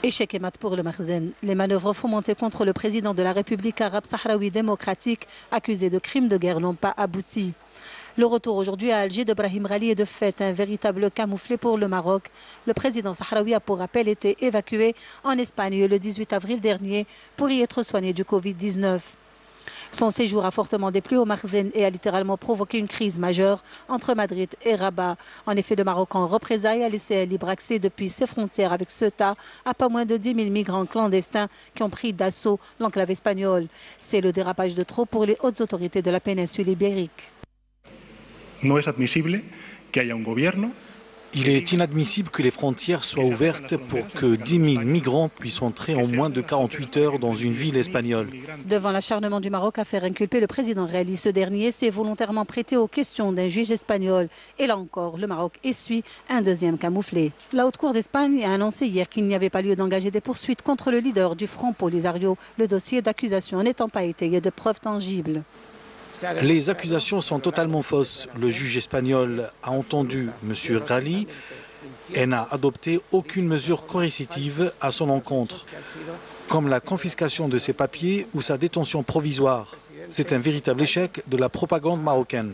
Échec et mat pour le Makhzen. Les manœuvres fomentées contre le président de la République arabe sahraoui démocratique, accusé de crimes de guerre, n'ont pas abouti. Le retour aujourd'hui à Alger de Brahim Ghali est de fait un véritable camouflet pour le Maroc. Le président sahraoui a pour rappel été évacué en Espagne le 18 avril dernier pour y être soigné du Covid-19. Son séjour a fortement déplu au Makhzen et a littéralement provoqué une crise majeure entre Madrid et Rabat. En effet, le Maroc, en représailles, a laissé un libre accès depuis ses frontières avec Ceuta à pas moins de 10 000 migrants clandestins qui ont pris d'assaut l'enclave espagnole. C'est le dérapage de trop pour les hautes autorités de la péninsule ibérique. Il est inadmissible que les frontières soient ouvertes pour que 10 000 migrants puissent entrer en moins de 48 heures dans une ville espagnole. Devant l'acharnement du Maroc à faire inculper le président Ghali, ce dernier s'est volontairement prêté aux questions d'un juge espagnol. Et là encore, le Maroc essuie un deuxième camouflet. La Haute Cour d'Espagne a annoncé hier qu'il n'y avait pas lieu d'engager des poursuites contre le leader du Front Polisario, le dossier d'accusation n'étant pas étayé de preuves tangibles. Les accusations sont totalement fausses. Le juge espagnol a entendu M. Ghali et n'a adopté aucune mesure coercitive à son encontre, comme la confiscation de ses papiers ou sa détention provisoire. C'est un véritable échec de la propagande marocaine.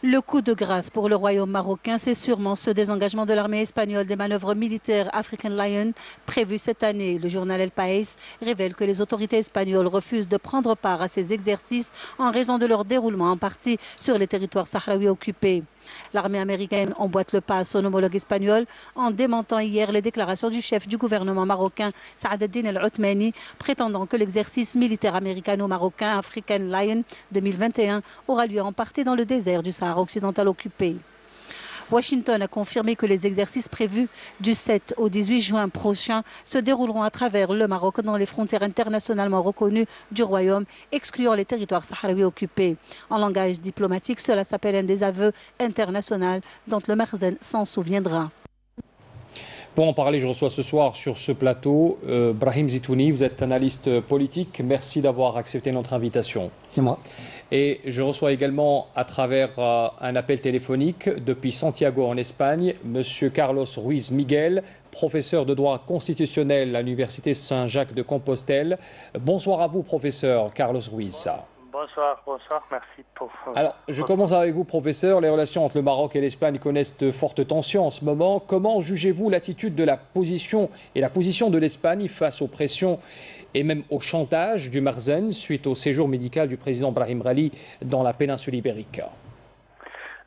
Le coup de grâce pour le royaume marocain, c'est sûrement ce désengagement de l'armée espagnole des manœuvres militaires African Lion prévues cette année. Le journal El País révèle que les autorités espagnoles refusent de prendre part à ces exercices en raison de leur déroulement en partie sur les territoires sahraouis occupés. L'armée américaine emboîte le pas à son homologue espagnol en démentant hier les déclarations du chef du gouvernement marocain, Saad Eddine El-Othmani, prétendant que l'exercice militaire américano-marocain African Lion 2021 aura lieu en partie dans le désert du Sahara occidental occupé. Washington a confirmé que les exercices prévus du 7 au 18 juin prochain se dérouleront à travers le Maroc dans les frontières internationalement reconnues du royaume, excluant les territoires sahraouis occupés. En langage diplomatique, cela s'appelle un désaveu international dont le Makhzen s'en souviendra. Pour en parler, je reçois ce soir sur ce plateau Brahim Zitouni. Vous êtes analyste politique. Merci d'avoir accepté notre invitation. C'est moi. Et je reçois également à travers un appel téléphonique depuis Santiago en Espagne, Monsieur Carlos Ruiz Miguel, professeur de droit constitutionnel à l'Université Saint-Jacques de Compostelle. Bonsoir à vous, professeur Carlos Ruiz. Bonsoir, merci pour... Alors, je commence avec vous, professeur. Les relations entre le Maroc et l'Espagne connaissent de fortes tensions en ce moment. Comment jugez-vous l'attitude de la position de l'Espagne face aux pressions et même au chantage du Makhzen suite au séjour médical du président Brahim Ghali dans la péninsule ibérique?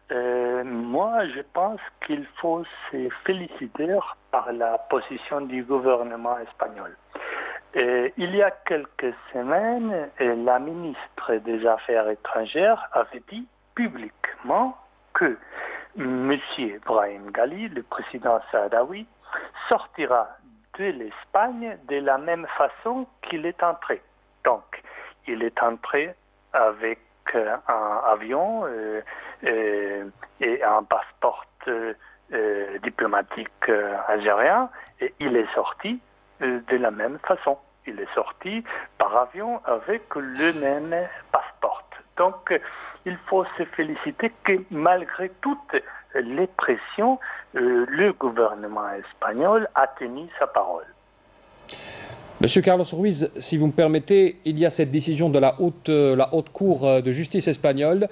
Moi, je pense qu'il faut se féliciter par la position du gouvernement espagnol. Il y a quelques semaines, la ministre des Affaires étrangères avait dit publiquement que M. Brahim Ghali, le président sahraoui, sortira de l'Espagne de la même façon qu'il est entré. Donc, il est entré avec un avion et un passeport diplomatique algérien, et il est sorti de la même façon. Il est sorti par avion avec le même passeport. Donc, il faut se féliciter que malgré toutes les pressions, le gouvernement espagnol a tenu sa parole. Monsieur Carlos Ruiz, si vous me permettez, il y a cette décision de la haute cour de justice espagnole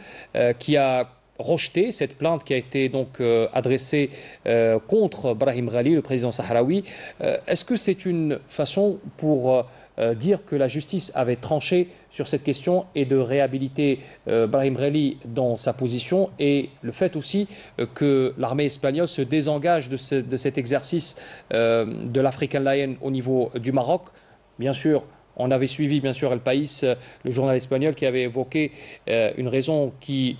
qui a rejeté cette plainte qui a été donc adressée contre Brahim Ghali, le président sahraoui. Est-ce que c'est une façon pour dire que la justice avait tranché sur cette question et de réhabiliter Brahim Ghali dans sa position, et le fait aussi que l'armée espagnole se désengage de cet exercice de l'African Lion au niveau du Maroc? Bien sûr, on avait suivi bien sûr El País, le journal espagnol, qui avait évoqué une raison qui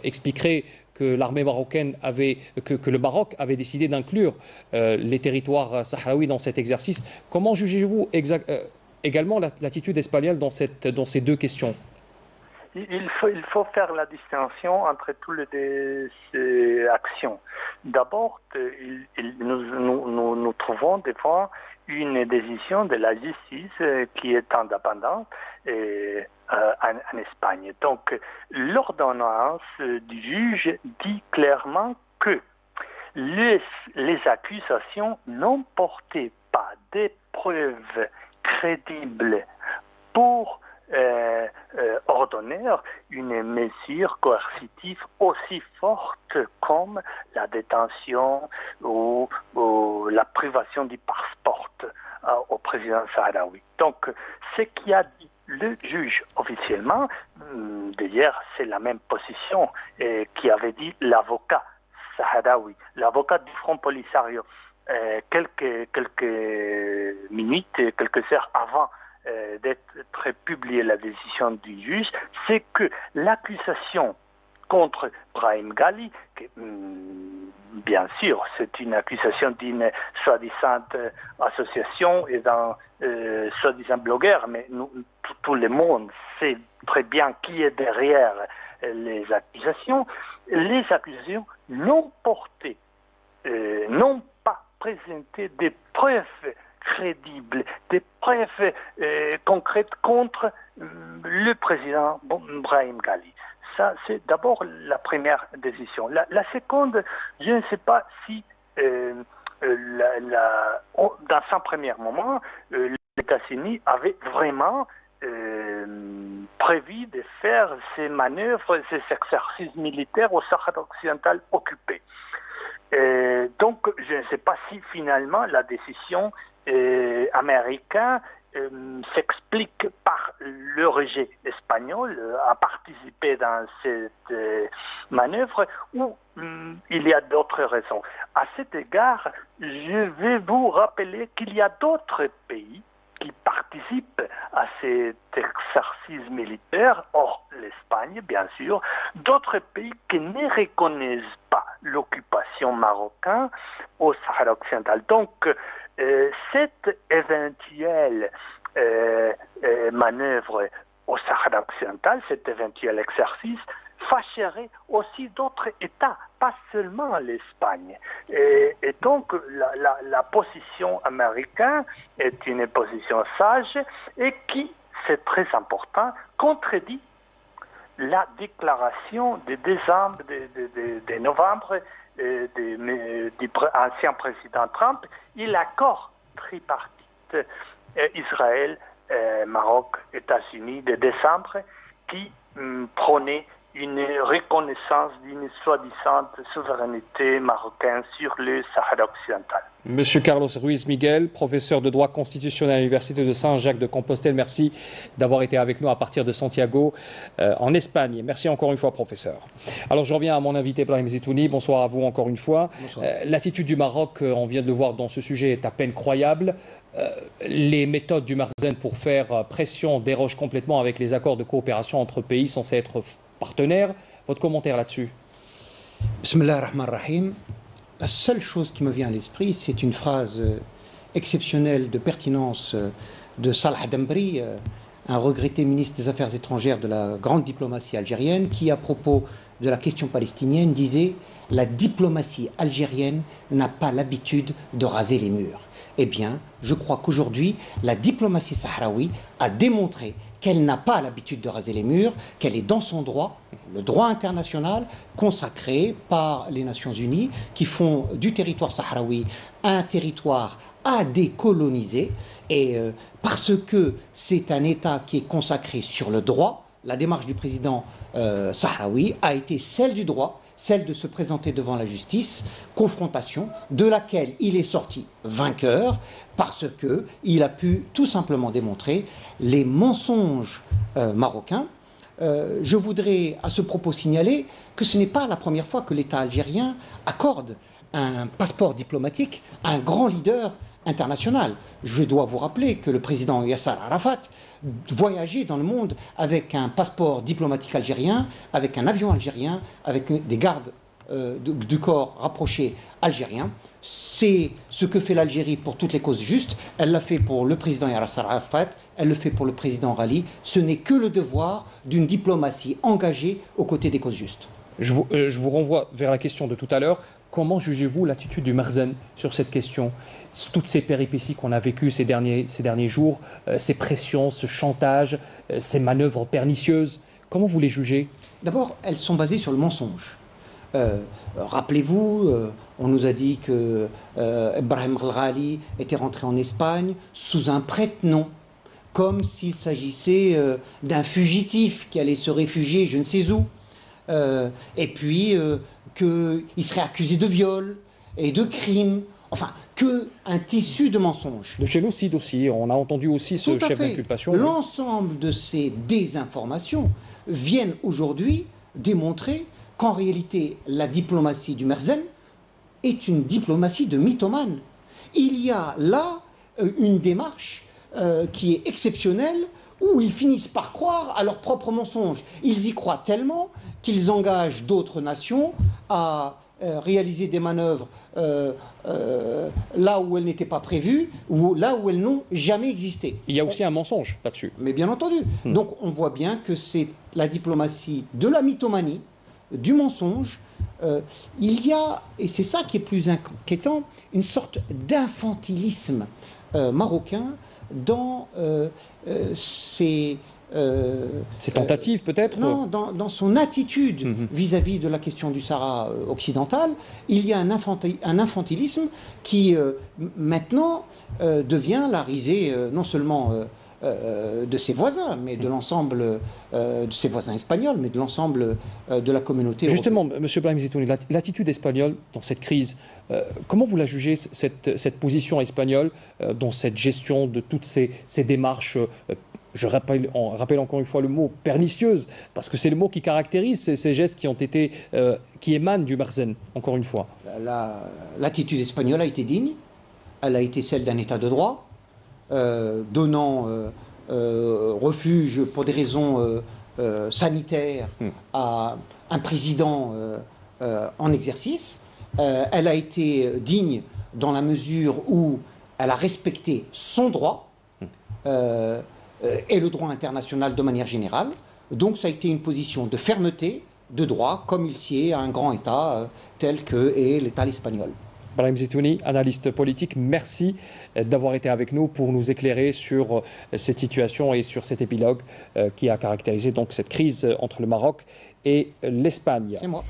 expliquerait que l'armée marocaine que le Maroc avait décidé d'inclure les territoires sahraouis dans cet exercice. Comment jugez-vous également l'attitude espagnole dans ces deux questions? Il faut faire la distinction entre toutes ces actions. D'abord, nous trouvons devant une décision de la justice qui est indépendante en Espagne. Donc, l'ordonnance du juge dit clairement que les accusations n'ont porté pas des preuves crédibles pour ordonner une mesure coercitive aussi forte comme la détention ou la privation du passeport au président sahraoui. Donc, ce qui a dit le juge officiellement, d'ailleurs c'est la même position qui avait dit l'avocat sahraoui, l'avocat du Front Polisario, quelques minutes, quelques heures avant d'être publiée la décision du juge, c'est que l'accusation contre Brahim Ghali, bien sûr, c'est une accusation d'une soi-disant association et d'un soi-disant blogueur, mais tout le monde sait très bien qui est derrière les accusations. Les accusations n'ont porté, n'ont pas présenté des preuves crédibles, des preuves concrètes contre le président Brahim Ghali. Ça, c'est d'abord la première décision. La seconde, je ne sais pas si, dans un premier moment, les États-Unis avaient vraiment prévu de faire ces manœuvres, ces exercices militaires au Sahara occidental occupé. Donc, je ne sais pas si finalement la décision américaine s'explique par le rejet espagnol à participer dans cette manœuvre ou il y a d'autres raisons. À cet égard, je vais vous rappeler qu'il y a d'autres pays qui participent à cet exercice militaire, hors l'Espagne bien sûr, d'autres pays qui ne reconnaissent pas l'occupation marocaine au Sahara occidental. Donc, cette éventuelle manœuvre au Sahara occidental, cet éventuel exercice, fâcherait aussi d'autres États, pas seulement l'Espagne. Et donc, la position américaine est une position sage et qui, c'est très important, contredit la déclaration de décembre, de novembre du ancien président Trump et l'accord tripartite Israël, Maroc, États-Unis de décembre qui prônait une reconnaissance d'une soi-disant souveraineté marocaine sur le Sahara occidental. Monsieur Carlos Ruiz Miguel, professeur de droit constitutionnel à l'Université de Saint-Jacques-de-Compostelle, merci d'avoir été avec nous à partir de Santiago, en Espagne. Merci encore une fois, professeur. Alors, je reviens à mon invité, Brahim Zitouni. Bonsoir à vous encore une fois. L'attitude du Maroc, on vient de le voir dans ce sujet, est à peine croyable. Les méthodes du Marzane pour faire pression dérogent complètement avec les accords de coopération entre pays censés être partenaires. Votre commentaire là-dessus? Bismillah ar-Rahman ar-Rahim. La seule chose qui me vient à l'esprit, c'est une phrase exceptionnelle de pertinence de Salah Dembri, un regretté ministre des Affaires étrangères de la grande diplomatie algérienne, qui, à propos de la question palestinienne, disait « La diplomatie algérienne n'a pas l'habitude de raser les murs ». Eh bien, je crois qu'aujourd'hui, la diplomatie sahraoui a démontré qu'elle n'a pas l'habitude de raser les murs, qu'elle est dans son droit, le droit international consacré par les Nations Unies, qui font du territoire sahraoui un territoire à décoloniser. Et parce que c'est un État qui est consacré sur le droit, la démarche du président sahraoui a été celle du droit, celle de se présenter devant la justice, confrontation de laquelle il est sorti vainqueur parce qu'il a pu tout simplement démontrer les mensonges marocains. Je voudrais à ce propos signaler que ce n'est pas la première fois que l'État algérien accorde un passeport diplomatique à un grand leader international. Je dois vous rappeler que le président Yasser Arafat voyageait dans le monde avec un passeport diplomatique algérien, avec un avion algérien, avec des gardes du corps rapprochés algériens. C'est ce que fait l'Algérie pour toutes les causes justes. Elle l'a fait pour le président Yasser Arafat, elle le fait pour le président Ghali. Ce n'est que le devoir d'une diplomatie engagée aux côtés des causes justes. Je vous renvoie vers la question de tout à l'heure. Comment jugez-vous l'attitude du Marzane sur cette question? Toutes ces péripéties qu'on a vécues ces derniers jours, ces pressions, ce chantage, ces manœuvres pernicieuses, comment vous les jugez? D'abord, elles sont basées sur le mensonge. Rappelez-vous, on nous a dit que Ibrahim Ghali était rentré en Espagne sous un prête-nom, comme s'il s'agissait d'un fugitif qui allait se réfugier je ne sais où. Et puis qu'il serait accusé de viol et de crime. Enfin, qu'un tissu de mensonges. De génocide aussi, on a entendu aussi ce chef d'inculpation. L'ensemble de ces désinformations viennent aujourd'hui démontrer qu'en réalité, la diplomatie du Merzen est une diplomatie de mythomane. Il y a là une démarche qui est exceptionnelle, où ils finissent par croire à leurs propres mensonges. Ils y croient tellement qu'ils engagent d'autres nations à réaliser des manœuvres là où elles n'étaient pas prévues, ou là où elles n'ont jamais existé. Il y a aussi un mensonge là-dessus. Mais bien entendu. Donc on voit bien que c'est la diplomatie de la mythomanie, du mensonge. Il y a, et c'est ça qui est plus inquiétant, une sorte d'infantilisme marocain dans ces tentatives peut-être. Non, dans son attitude vis-à-vis de la question du Sahara occidental, il y a un infantilisme qui maintenant devient la risée non seulement de ses voisins, mais de l'ensemble de ses voisins espagnols, mais de l'ensemble de la communauté Justement, européenne. M. Brahim Zitouni, l'attitude espagnole dans cette crise, comment vous la jugez, cette position espagnole dans cette gestion de toutes ces démarches je rappelle encore une fois le mot pernicieuse, parce que c'est le mot qui caractérise ces gestes qui ont été, qui émanent du Merzen, encore une fois. L'attitude espagnole a été digne, elle a été celle d'un État de droit, donnant refuge pour des raisons sanitaires à un président en exercice. Elle a été digne dans la mesure où elle a respecté son droit, et le droit international de manière générale. Donc ça a été une position de fermeté, de droit, comme il sied à un grand État tel que est l'État espagnol. Brahim Zitouni, analyste politique, merci d'avoir été avec nous pour nous éclairer sur cette situation et sur cet épilogue qui a caractérisé donc cette crise entre le Maroc et l'Espagne. C'est moi.